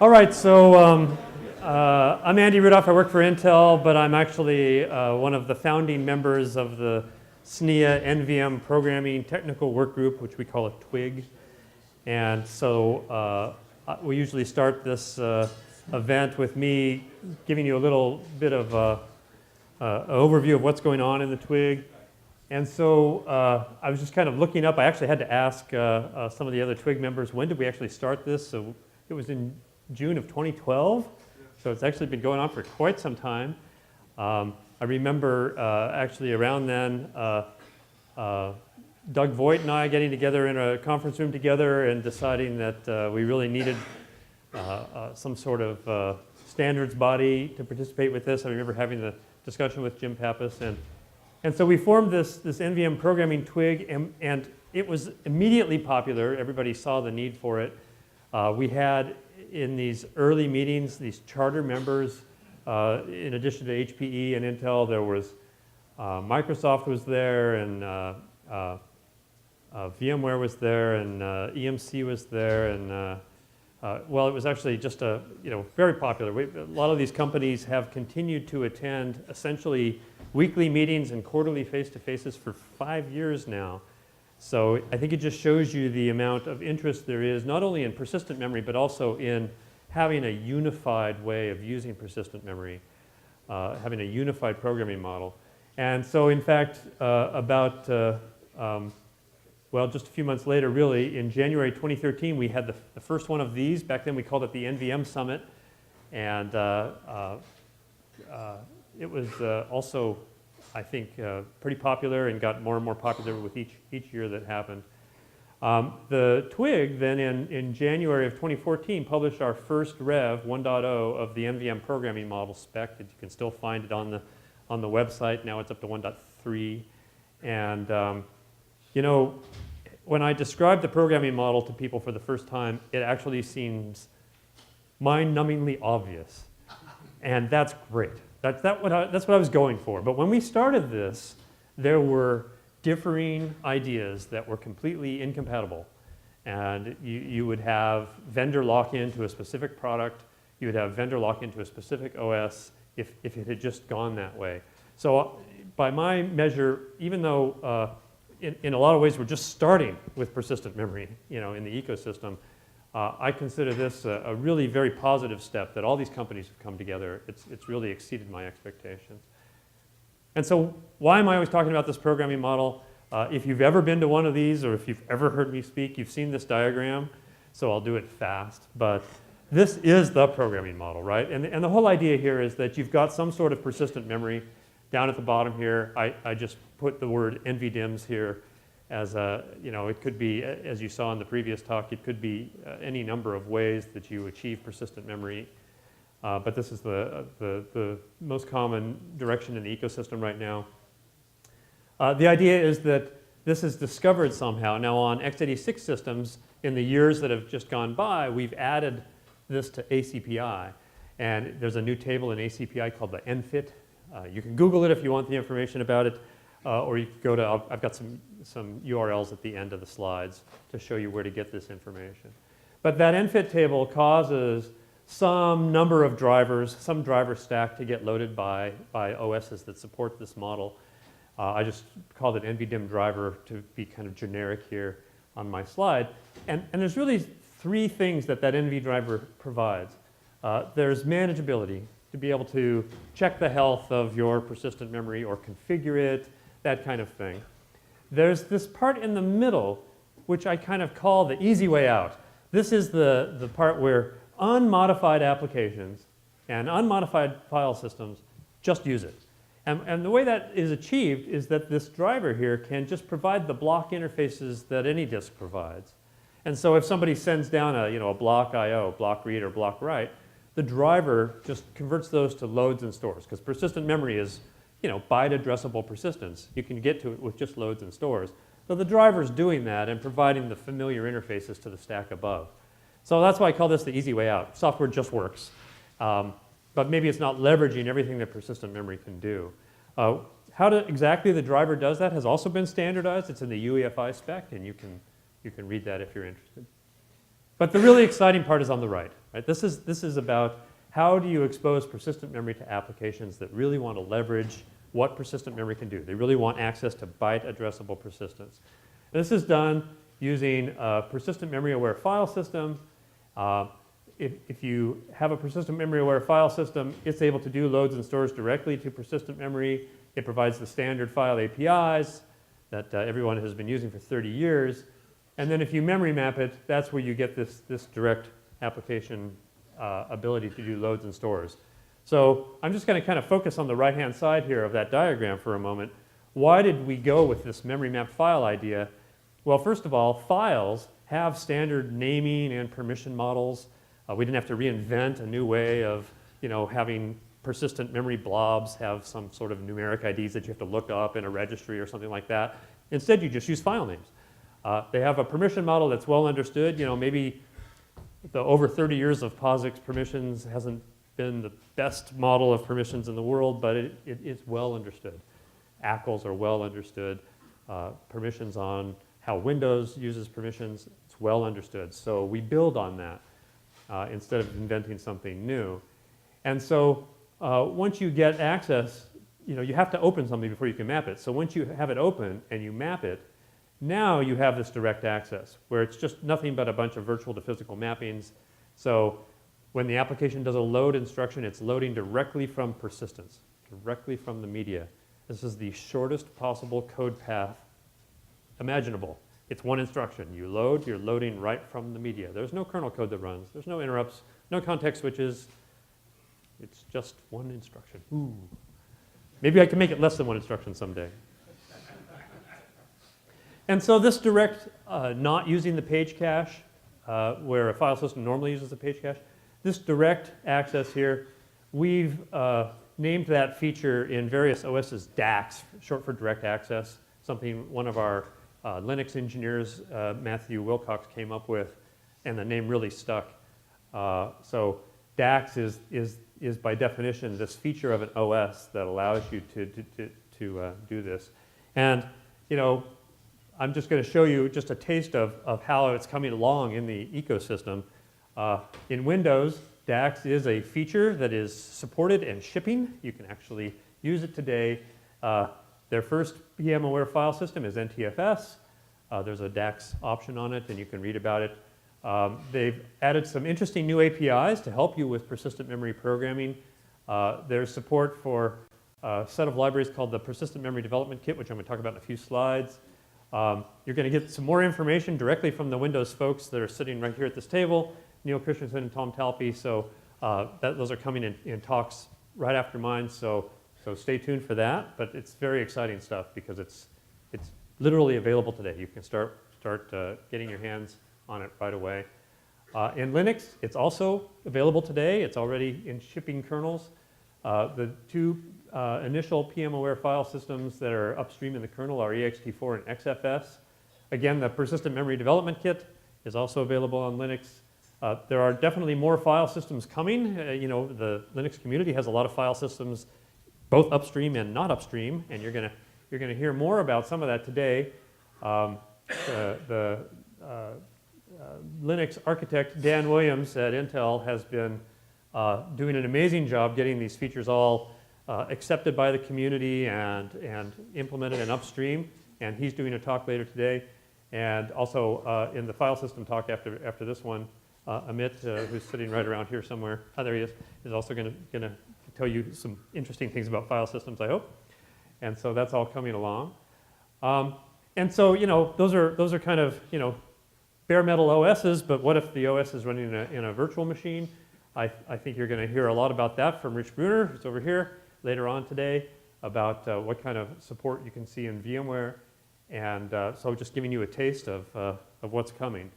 All right, so I'm Andy Rudoff. I work for Intel, but I'm actually one of the founding members of the SNIA NVM Programming Technical Work Group, which we call a Twig. And so we usually start this event with me giving you a little bit of an overview of what's going on in the Twig. And so I was just kind of looking up. I actually had to ask some of the other Twig members, when did we actually start this? So it was in June of 2012. So it's actually been going on for quite some time. I remember actually around then, Doug Voigt and I getting together in a conference room together and deciding that we really needed some sort of standards body to participate with this. I remember having the discussion with Jim Pappas. And so we formed this NVM programming Twig, and it was immediately popular. Everybody saw the need for it. We had in these early meetings these charter members. In addition to HPE and Intel, there was Microsoft was there, and VMware was there, and EMC was there, and well, it was actually just very popular. A lot of these companies have continued to attend essentially weekly meetings and quarterly face-to-faces for 5 years now. So I think it just shows you the amount of interest there is, not only in persistent memory, but also in having a unified way of using persistent memory, having a unified programming model. And so in fact, well, just a few months later, really, in January 2013, we had the first one of these. Back then, we called it the NVM Summit. And it was also, I think, pretty popular and got more and more popular with each year that happened. The Twig then in January of 2014 published our first Rev 1.0 of the NVM programming model spec. You can still find it on the website. Now it's up to 1.3. And you know, when I describe the programming model to people for the first time, it actually seems mind-numbingly obvious. And that's great. That's what I was going for. But when we started this, there were differing ideas that were completely incompatible. And you would have vendor lock-in to a specific product. You would have vendor lock-in to a specific OS if it had just gone that way. So by my measure, even though in a lot of ways we're just starting with persistent memory, in the ecosystem, I consider this a really very positive step that all these companies have come together. It's really exceeded my expectations. And so why am I always talking about this programming model? If you've ever been to one of these, or if you've ever heard me speak, you've seen this diagram, so I'll do it fast. But this is the programming model, right? And the whole idea here is that you've got some sort of persistent memory. Down at the bottom here, I just put the word NVDIMS here as it could be, as you saw in the previous talk, it could be any number of ways that you achieve persistent memory. But this is the most common direction in the ecosystem right now. The idea is that this is discovered somehow. Now on x86 systems, in the years that have just gone by, we've added this to ACPI. And there's a new table in ACPI called the NFIT. You can Google it if you want the information about it. Or you can go to, I've got some URLs at the end of the slides to show you where to get this information. But that NFIT table causes some number of drivers, some driver stack to get loaded by OSs that support this model. I just called it NVDIM driver to be kind of generic here on my slide. And there's really three things that NV driver provides. There's manageability, to be able to check the health of your persistent memory or configure it, that kind of thing. There's this part in the middle, which I kind of call the easy way out. This is the part where unmodified applications and unmodified file systems just use it. And the way that is achieved is that this driver here can just provide the block interfaces that any disk provides. And so if somebody sends down a block IO, block read or block write, the driver just converts those to loads and stores, because persistent memory is byte addressable persistence. You can get to it with just loads and stores. So the driver's doing that and providing the familiar interfaces to the stack above. So that's why I call this the easy way out. Software just works. But maybe it's not leveraging everything that persistent memory can do. How exactly the driver does that has also been standardized. It's in the UEFI spec, and you can read that if you're interested. But the really exciting part is on the right. This is about how do you expose persistent memory to applications that really want to leverage what persistent memory can do. They really want access to byte addressable persistence. And this is done using a persistent memory aware file system. If you have a persistent memory aware file system, it's able to do loads and stores directly to persistent memory. It provides the standard file APIs that everyone has been using for 30 years. And then if you memory map it, that's where you get this direct application ability to do loads and stores. So I'm just going to kind of focus on the right-hand side here of that diagram for a moment. Why did we go with this memory mapped file idea? Well, first of all, files have standard naming and permission models. We didn't have to reinvent a new way of, having persistent memory blobs have some sort of numeric IDs that you have to look up in a registry or something like that. Instead, you just use file names. They have a permission model that's well understood. Maybe the over 30 years of POSIX permissions hasn't been the best model of permissions in the world, but it's well understood. ACLs are well understood. Permissions on how Windows uses permissions, it's well understood. So we build on that instead of inventing something new. And so once you get access, you have to open something before you can map it. So once you have it open and you map it, now you have this direct access where it's just nothing but a bunch of virtual to physical mappings. So when the application does a load instruction, it's loading directly from persistence, directly from the media. This is the shortest possible code path imaginable. It's one instruction. You load, you're loading right from the media. There's no kernel code that runs. There's no interrupts, no context switches. It's just one instruction. Ooh. Maybe I can make it less than one instruction someday. And so this direct, not using the page cache, where a file system normally uses the page cache, this direct access here, we've named that feature in various OSs DAX, short for direct access, something one of our Linux engineers, Matthew Wilcox, came up with, and the name really stuck. So DAX is by definition this feature of an OS that allows you to do this. And I'm just going to show you just a taste of how it's coming along in the ecosystem. In Windows, DAX is a feature that is supported and shipping. You can actually use it today. Their first PM-aware file system is NTFS. There's a DAX option on it, and you can read about it. They've added some interesting new APIs to help you with persistent memory programming. There's support for a set of libraries called the Persistent Memory Development Kit, which I'm going to talk about in a few slides. You're going to get some more information directly from the Windows folks that are sitting right here at this table, Neil Christensen and Tom Talpe. So those are coming in talks right after mine. So stay tuned for that. But it's very exciting stuff because it's literally available today. You can start getting your hands on it right away. In Linux, it's also available today. It's already in shipping kernels. The two initial PM-aware file systems that are upstream in the kernel are ext4 and XFS. Again, the Persistent Memory Development Kit is also available on Linux. There are definitely more file systems coming. The Linux community has a lot of file systems, both upstream and not upstream, and you're going to hear more about some of that today. The Linux architect Dan Williams at Intel has been doing an amazing job getting these features all accepted by the community and implemented in upstream. And he's doing a talk later today. And also in the file system talk after this one, Amit, who's sitting right around here somewhere, there he is also going to tell you some interesting things about file systems, I hope. And so that's all coming along. And so those are kind of bare metal OSs, but what if the OS is running in a virtual machine? I think you're going to hear a lot about that from Rich Bruner, who's over here, later on today, about what kind of support you can see in VMware. And so just giving you a taste of what's coming.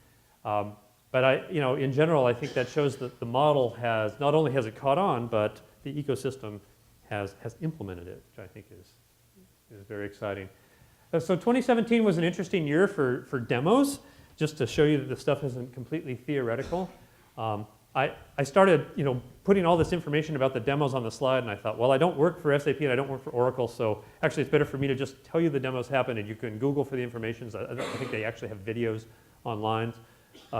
But in general, I think that shows that the model has, not only has it caught on, but the ecosystem has implemented it, which I think is very exciting. So 2017 was an interesting year for demos, just to show you that the stuff isn't completely theoretical. I started, putting all this information about the demos on the slide, and I thought, well, I don't work for SAP and I don't work for Oracle, so actually it's better for me to just tell you the demos happen, and you can Google for the information. I think they actually have videos online.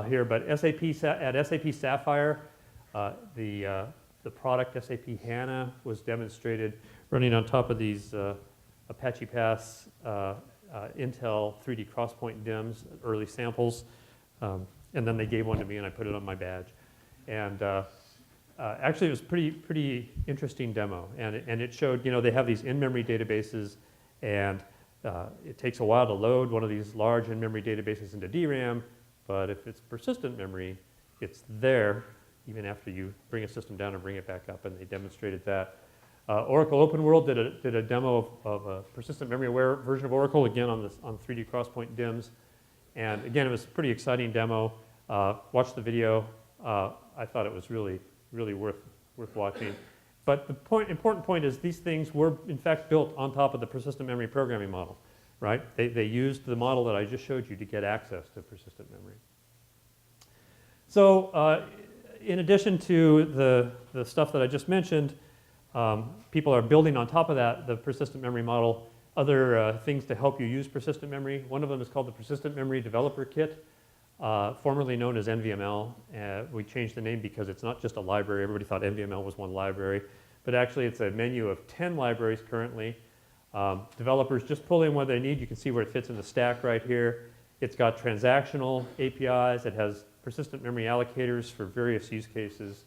here, but at SAP Sapphire, the product SAP HANA was demonstrated running on top of these Apache Pass Intel 3D Crosspoint DIMMs, early samples, and then they gave one to me and I put it on my badge. And actually it was pretty interesting demo, and it showed, you know, they have these in-memory databases, and it takes a while to load one of these large in-memory databases into DRAM, but if it's persistent memory, it's there even after you bring a system down and bring it back up, and they demonstrated that. Oracle Open World did a demo of a persistent memory aware version of Oracle, again on 3D Crosspoint DIMMs, and again it was a pretty exciting demo. Watched the video. I thought it was really worth watching. But the important point is these things were in fact built on top of the persistent memory programming model, right? They used the model that I just showed you to get access to persistent memory. So in addition to the stuff that I just mentioned, people are building on top of that, the persistent memory model, other things to help you use persistent memory. One of them is called the Persistent Memory Developer Kit, formerly known as NVML. We changed the name because it's not just a library. Everybody thought NVML was one library, but actually it's a menu of 10 libraries currently. Developers just pull in what they need. You can see where it fits in the stack right here. It's got transactional APIs. It has persistent memory allocators for various use cases.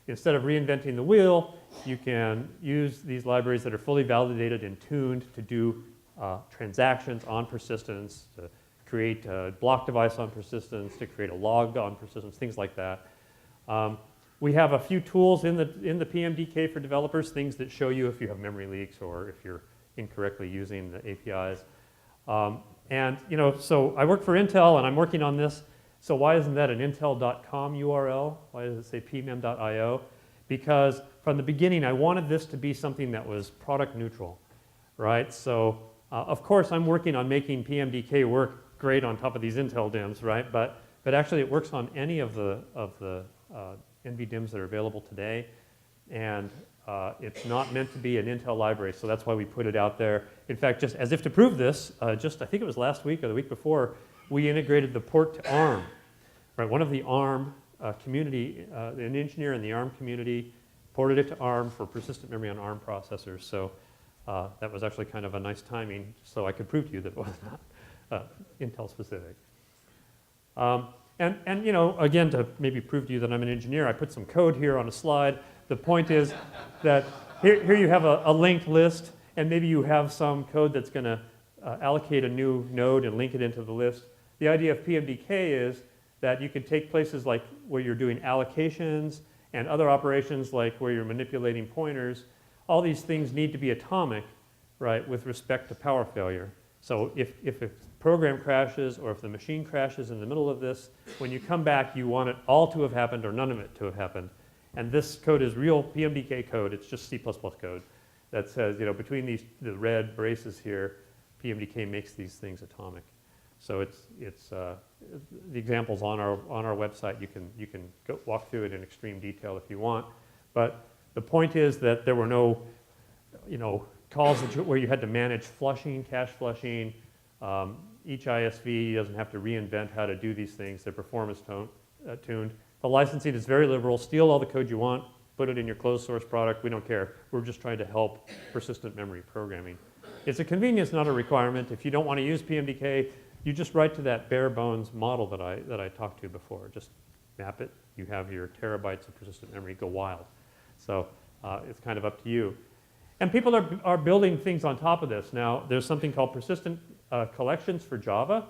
Instead of reinventing the wheel, you can use these libraries that are fully validated and tuned to do transactions on persistence, to create a block device on persistence, to create a log on persistence, things like that. We have a few tools in the PMDK for developers, things that show you if you have memory leaks or if you're incorrectly using the APIs. And you know, so I work for Intel and I'm working on this. So why isn't that an intel.com URL? Why does it say pmem.io? Because from the beginning, I wanted this to be something that was product neutral, right? So of course, I'm working on making PMDK work great on top of these Intel DIMMs, right? But actually, it works on any of the NV DIMMs that are available today, and it's not meant to be an Intel library, so that's why we put it out there. In fact, just as if to prove this, I think it was last week or the week before, we integrated the port to ARM, right? One of the ARM community, an engineer in the ARM community ported it to ARM for persistent memory on ARM processors. So that was actually kind of a nice timing, so I could prove to you that it was not Intel specific. And you know, again, to maybe prove to you that I'm an engineer, I put some code here on a slide. The point is that here you have a linked list, and maybe you have some code that's going to allocate a new node and link it into the list. The idea of PMDK is that you can take places like where you're doing allocations and other operations like where you're manipulating pointers. All these things need to be atomic, right, with respect to power failure. So if a program crashes or if the machine crashes in the middle of this, when you come back, you want it all to have happened or none of it to have happened. And this code is real PMDK code. It's just C++ code that says, you know, between the red braces here, PMDK makes these things atomic. So the examples on our website. You can go walk through it in extreme detail if you want. But the point is that there were no, you know, calls where you had to manage flushing, cache flushing. Each ISV doesn't have to reinvent how to do these things. They're performance tuned. The licensing is very liberal. Steal all the code you want, put it in your closed source product. We don't care. We're just trying to help persistent memory programming. It's a convenience, not a requirement. If you don't want to use PMDK, you just write to that bare bones model that I talked to before. Just map it. You have your terabytes of persistent memory. Go wild. So it's kind of up to you. And people are building things on top of this. Now, there's something called persistent collections for Java.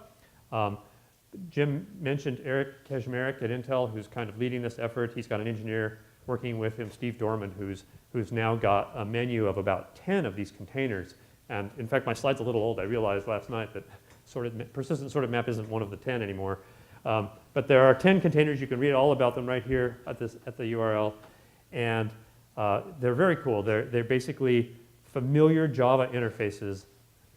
Jim mentioned Eric Kaczmarek at Intel, who's kind of leading this effort. He's got an engineer working with him, Steve Dorman, who's now got a menu of about 10 of these containers. And in fact, my slide's a little old. I realized last night that persistent sorted map isn't one of the 10 anymore. But there are 10 containers. You can read all about them right here at the URL. And they're very cool. They're basically familiar Java interfaces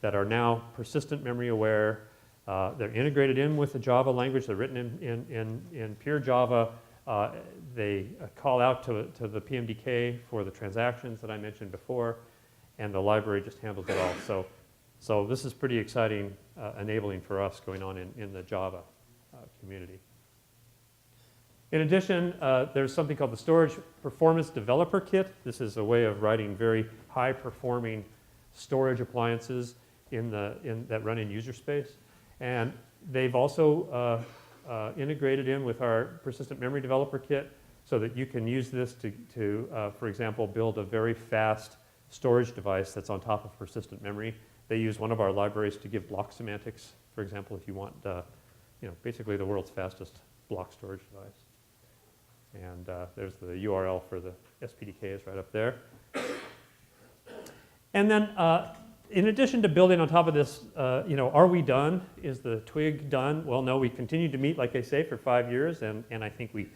that are now persistent memory aware. They're integrated in with the Java language. They're written in pure Java. They call out to the PMDK for the transactions that I mentioned before, and the library just handles it all. So this is pretty exciting enabling for us going on in the Java community. In addition, there's something called the Storage Performance Developer Kit. This is a way of writing very high-performing storage appliances that run in user space. And they've also integrated in with our Persistent Memory Developer Kit so that you can use this to for example, build a very fast storage device that's on top of persistent memory. They use one of our libraries to give block semantics, for example, if you want basically the world's fastest block storage device. And there's the URL for the SPDK is right up there. And then in addition to building on top of this, are we done? Is the Twig done? Well, no, we continued to meet, like I say, for 5 years, and I think we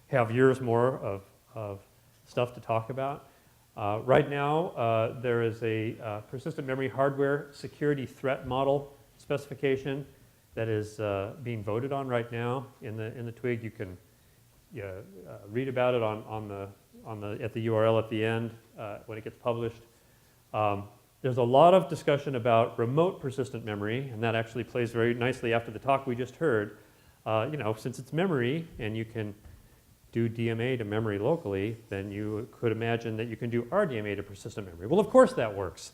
have years more of stuff to talk about. Right now, there is a persistent memory hardware security threat model specification that is being voted on right now in the Twig. You can read about it at the URL at the end when it gets published. There's a lot of discussion about remote persistent memory, and that actually plays very nicely after the talk we just heard. Since it's memory and you can do DMA to memory locally, then you could imagine that you can do RDMA to persistent memory. Well, of course that works,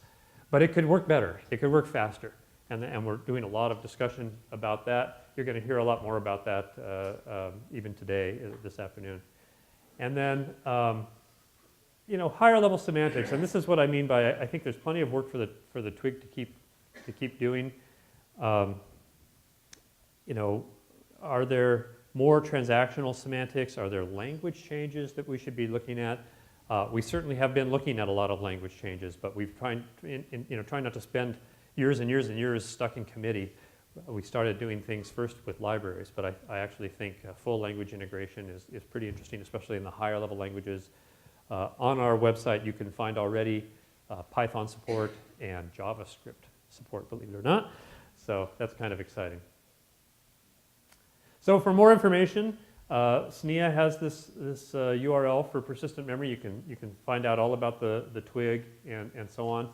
but it could work better. It could work faster, and we're doing a lot of discussion about that. You're going to hear a lot more about that even today, this afternoon. And then higher level semantics, and this is what I mean by I think there's plenty of work for the Twig to keep doing. Are there more transactional semantics? Are there language changes that we should be looking at? We certainly have been looking at a lot of language changes, but we've trying not to spend years and years and years stuck in committee. We started doing things first with libraries, but I actually think full language integration is pretty interesting, especially in the higher level languages. On our website, you can find already Python support and JavaScript support, believe it or not. So that's kind of exciting. So for more information, SNIA has this URL for persistent memory. You can find out all about the Twig and so on.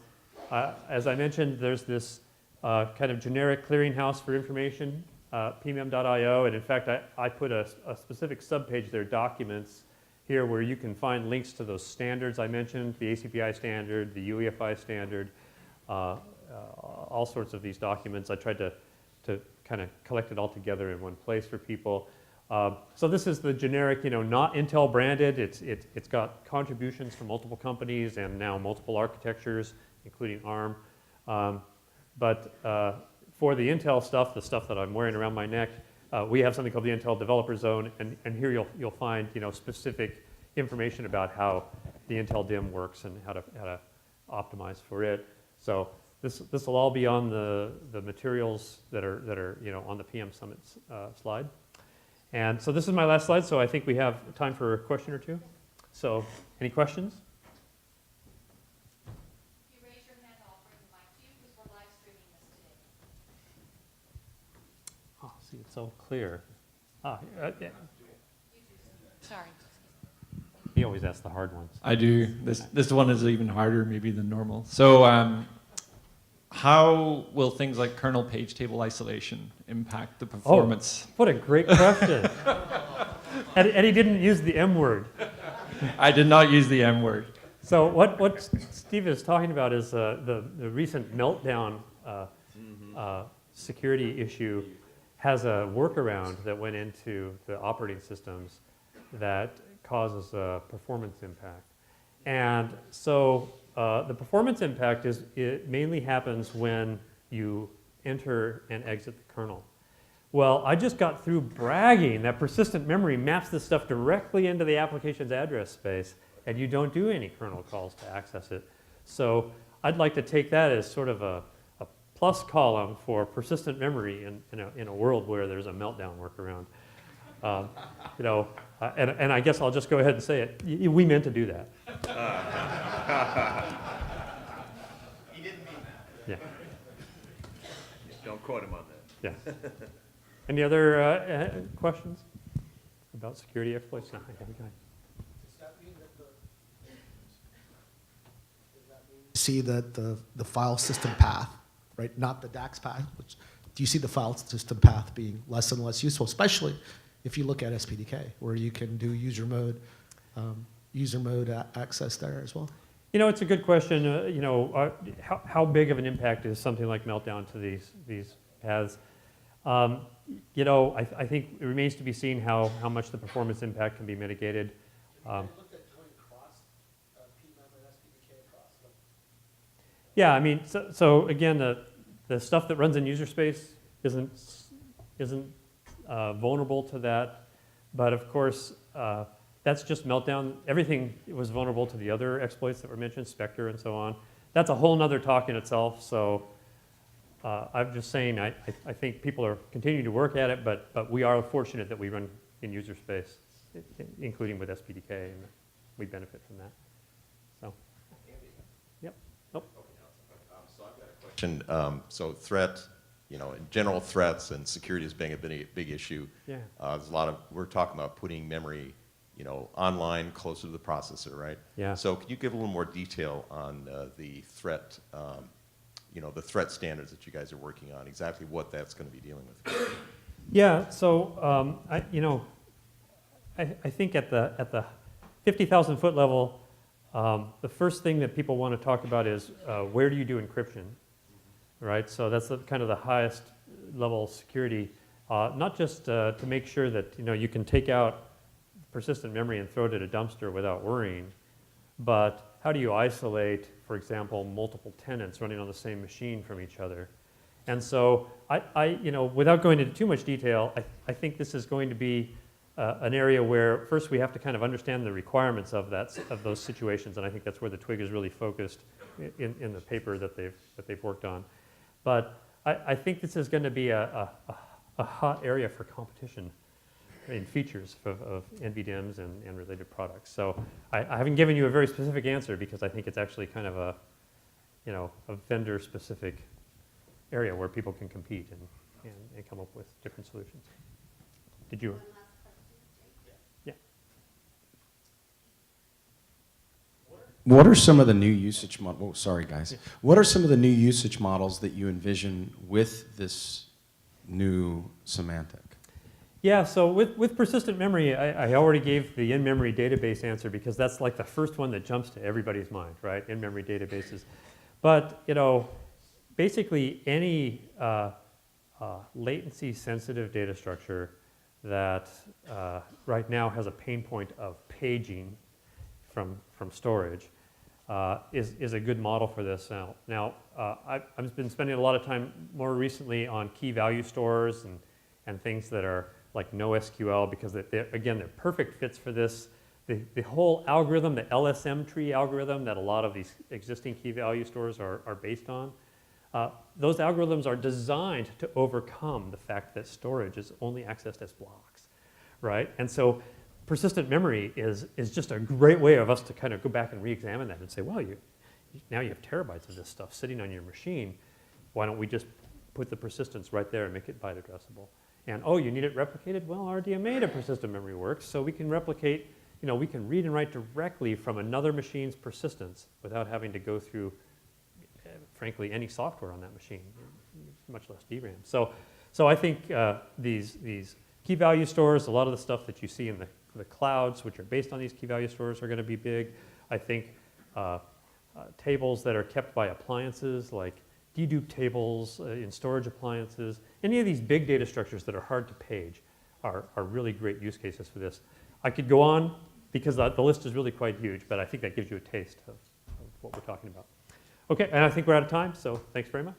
As I mentioned, there's this kind of generic clearinghouse for information, pmem.io, and in fact, I put a specific subpage there, documents, here where you can find links to those standards I mentioned, the ACPI standard, the UEFI standard, all sorts of these documents. I tried to kind of collect it all together in one place for people. So this is the generic, not Intel branded. It's got contributions from multiple companies and now multiple architectures, including ARM. But for the Intel stuff, the stuff that I'm wearing around my neck, we have something called the Intel Developer Zone, and here you'll find specific information about how the Intel DIMM works and how to optimize for it. So this will all be on the materials that are on the PM Summit slide. And so this is my last slide. So I think we have time for a question or two. So any questions? If you raise your hand, I'll bring the mic to you because we're live streaming this today. Oh, see, it's so clear. Yeah. Sorry. He always asks the hard ones. I do. This one is even harder maybe than normal. So how will things like kernel page table isolation impact the performance? Oh, what a great question. and he didn't use the M word. I did not use the M word. So what Steve is talking about is the recent meltdown security issue has a workaround that went into the operating systems that causes a performance impact. And so the performance impact it mainly happens when you enter and exit the kernel. Well, I just got through bragging that persistent memory maps this stuff directly into the application's address space, and you don't do any kernel calls to access it. So I'd like to take that as sort of a plus column for persistent memory in a world where there's a meltdown workaround. And I guess I'll just go ahead and say it. We meant to do that. He didn't mean that. Yeah. Don't quote him on that. Yeah. Any other questions about security exploits? No, okay, go ahead. See that the file system path, right, not the DAX path, do you see the file system path being less and less useful, especially if you look at SPDK, where you can do user mode access there as well? You know, it's a good question. You know, how big of an impact is something like Meltdown to these paths? You know, I think it remains to be seen how much the performance impact can be mitigated. looked at doing cross PMEM and SPDK across. Yeah, I mean, so again, the stuff that runs in user space isn't vulnerable to that, but of course, that's just Meltdown. Everything was vulnerable to the other exploits that were mentioned, Spectre and so on. That's a whole nother talk in itself, so I'm just saying I think people are continuing to work at it, but we are fortunate that we run in user space, including with SPDK, and we benefit from that. So, yep. Nope. So I've got a question. So threat, you know, general threats and security is being a big issue. Yeah. There's a lot of, we're talking about putting memory, you know, online closer to the processor, right? Yeah. So can you give a little more detail on the threat, you know, the threat standards that you guys are working on, exactly what that's going to be dealing with? Yeah, so you know, I think at the 50,000 foot level, the first thing that people want to talk about is where do you do encryption, right? So that's kind of the highest level security, not just to make sure that, you know, you can take out persistent memory and throw it at a dumpster without worrying, but how do you isolate, for example, multiple tenants running on the same machine from each other? And so you know, without going into too much detail, I think this is going to be an area where first we have to kind of understand the requirements of those situations, and I think that's where the Twig is really focused in the paper that they've worked on. But I think this is going to be a hot area for competition in features of NVDIMMs and related products. So I haven't given you a very specific answer because I think it's actually kind of a, you know, a vendor-specific area where people can compete and come up with different solutions. Did you? One last question, Jake. Yeah. What are some of the new usage models? Oh, sorry, guys. What are some of the new usage models that you envision with this new semantic? Yeah, so with persistent memory, I already gave the in-memory database answer because that's like the first one that jumps to everybody's mind, right? In-memory databases. But, you know, basically any latency-sensitive data structure that right now has a pain point of paging from storage is a good model for this now. Now, I've been spending a lot of time more recently on key value stores and things that are like NoSQL because again, they're perfect fits for this. The whole algorithm, the LSM tree algorithm that a lot of these existing key value stores are based on, those algorithms are designed to overcome the fact that storage is only accessed as blocks, right? And so persistent memory is just a great way of us to kind of go back and re-examine that and say, well, now you have terabytes of this stuff sitting on your machine. Why don't we just put the persistence right there and make it byte addressable? And oh, you need it replicated? Well, RDMA to persistent memory works, so we can replicate, you know, we can read and write directly from another machine's persistence without having to go through, frankly, any software on that machine, much less DRAM. So I think these key value stores, a lot of the stuff that you see in the clouds, which are based on these key value stores, are going to be big. I think tables that are kept by appliances, like dedupe tables in storage appliances, any of these big data structures that are hard to page are really great use cases for this. I could go on because the list is really quite huge, but I think that gives you a taste of what we're talking about. Okay, and I think we're out of time, so thanks very much.